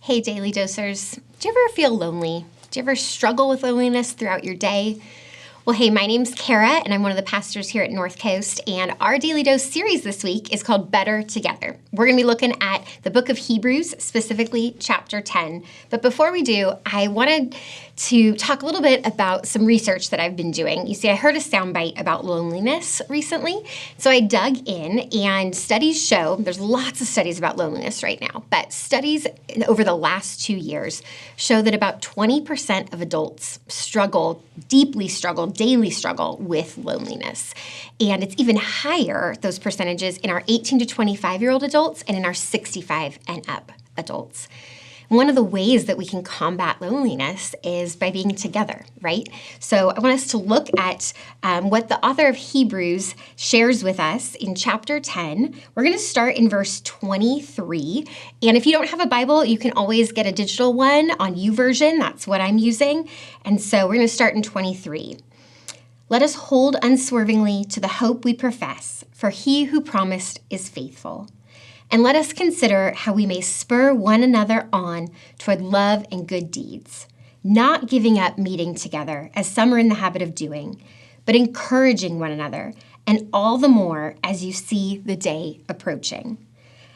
Hey, Daily Dosers. Do you ever feel lonely? Do you ever struggle with loneliness throughout your day? Well, hey, my name's Kaira, and I'm one of the pastors here at North Coast, and our Daily Dose series this week is called Better Together. We're going to be looking at the book of Hebrews, specifically chapter 10. But before we do, I wanted to talk a little bit about some research that I've been doing. You see, I heard a soundbite about loneliness recently, so I dug in, and studies show, there's lots of studies about loneliness right now, but studies over the last 2 years show that about 20% of adults daily struggle with loneliness. And it's even higher, those percentages, in our 18 to 25-year-old adults and in our 65 and up adults. One of the ways that we can combat loneliness is by being together, right? So I want us to look at what the author of Hebrews shares with us in chapter 10. We're going to start in verse 23. And if you don't have a Bible, you can always get a digital one on YouVersion. That's what I'm using. And so we're going to start in 23. Let us hold unswervingly to the hope we profess, for he who promised is faithful. And let us consider how we may spur one another on toward love and good deeds, not giving up meeting together, as some are in the habit of doing, but encouraging one another, and all the more as you see the day approaching.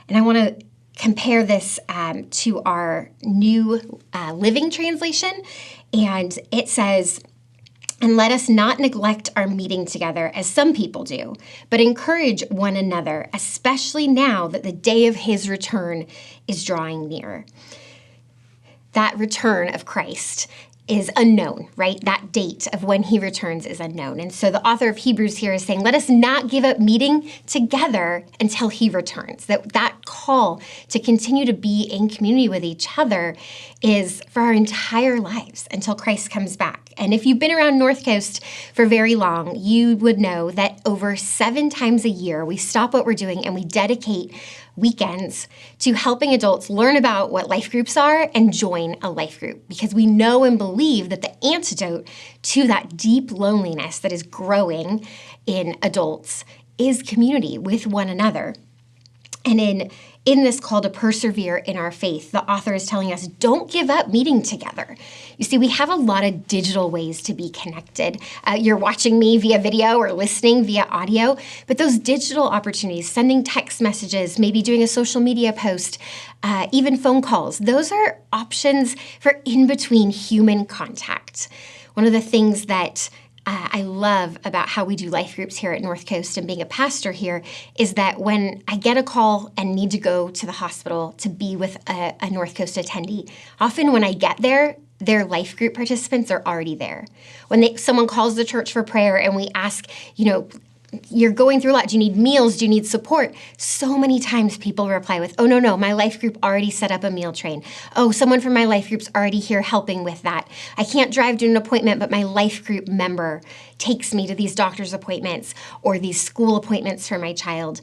And I want to compare this to our New Living Translation, and it says, "And let us not neglect our meeting together as some people do, but encourage one another, especially now that the day of his return is drawing near." That return of Christ is unknown, right? That date of when he returns is unknown. And so the author of Hebrews here is saying, let us not give up meeting together until he returns. That call to continue to be in community with each other is for our entire lives until Christ comes back. And if you've been around North Coast for very long, you would know that over 7 times a year, we stop what we're doing and we dedicate weekends to helping adults learn about what life groups are and join a life group, because we know and believe that the antidote to that deep loneliness that is growing in adults is community with one another. And in this call to persevere in our faith, the author is telling us, don't give up meeting together. You see, we have a lot of digital ways to be connected. You're watching me via video or listening via audio, but those digital opportunities, sending text messages, maybe doing a social media post, even phone calls, those are options for in-between human contact. One of the things that I love about how we do life groups here at North Coast and being a pastor here is that when I get a call and need to go to the hospital to be with a North Coast attendee, often when I get there, their life group participants are already there. When someone calls the church for prayer and we ask, you're going through a lot. Do you need meals? Do you need support? So many times people reply with, oh, no, my life group already set up a meal train. Oh, someone from my life group's already here helping with that. I can't drive to an appointment, but my life group member takes me to these doctor's appointments or these school appointments for my child.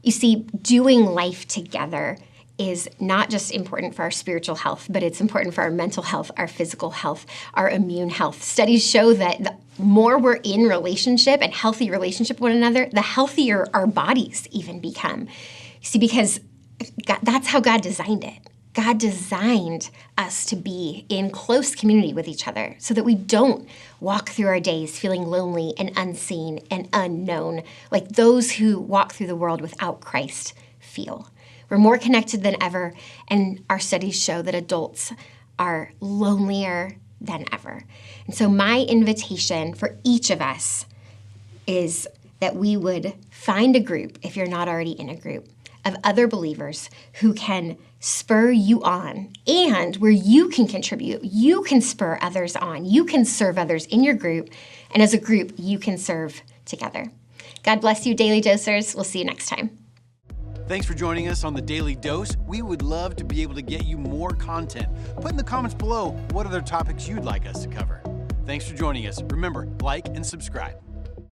You see, doing life together is not just important for our spiritual health, but it's important for our mental health, our physical health, our immune health. Studies show that the more we're in relationship and healthy relationship with one another, the healthier our bodies even become. You see, because that's how God designed it. God designed us to be in close community with each other so that we don't walk through our days feeling lonely and unseen and unknown like those who walk through the world without Christ feel. We're more connected than ever, and our studies show that adults are lonelier than ever. And so my invitation for each of us is that we would find a group, if you're not already in a group, of other believers who can spur you on and where you can contribute. You can spur others on. You can serve others in your group, and as a group, you can serve together. God bless you, Daily Dosers. We'll see you next time. Thanks for joining us on the Daily Dose. We would love to be able to get you more content. Put in the comments below what other topics you'd like us to cover. Thanks for joining us. Remember, like and subscribe.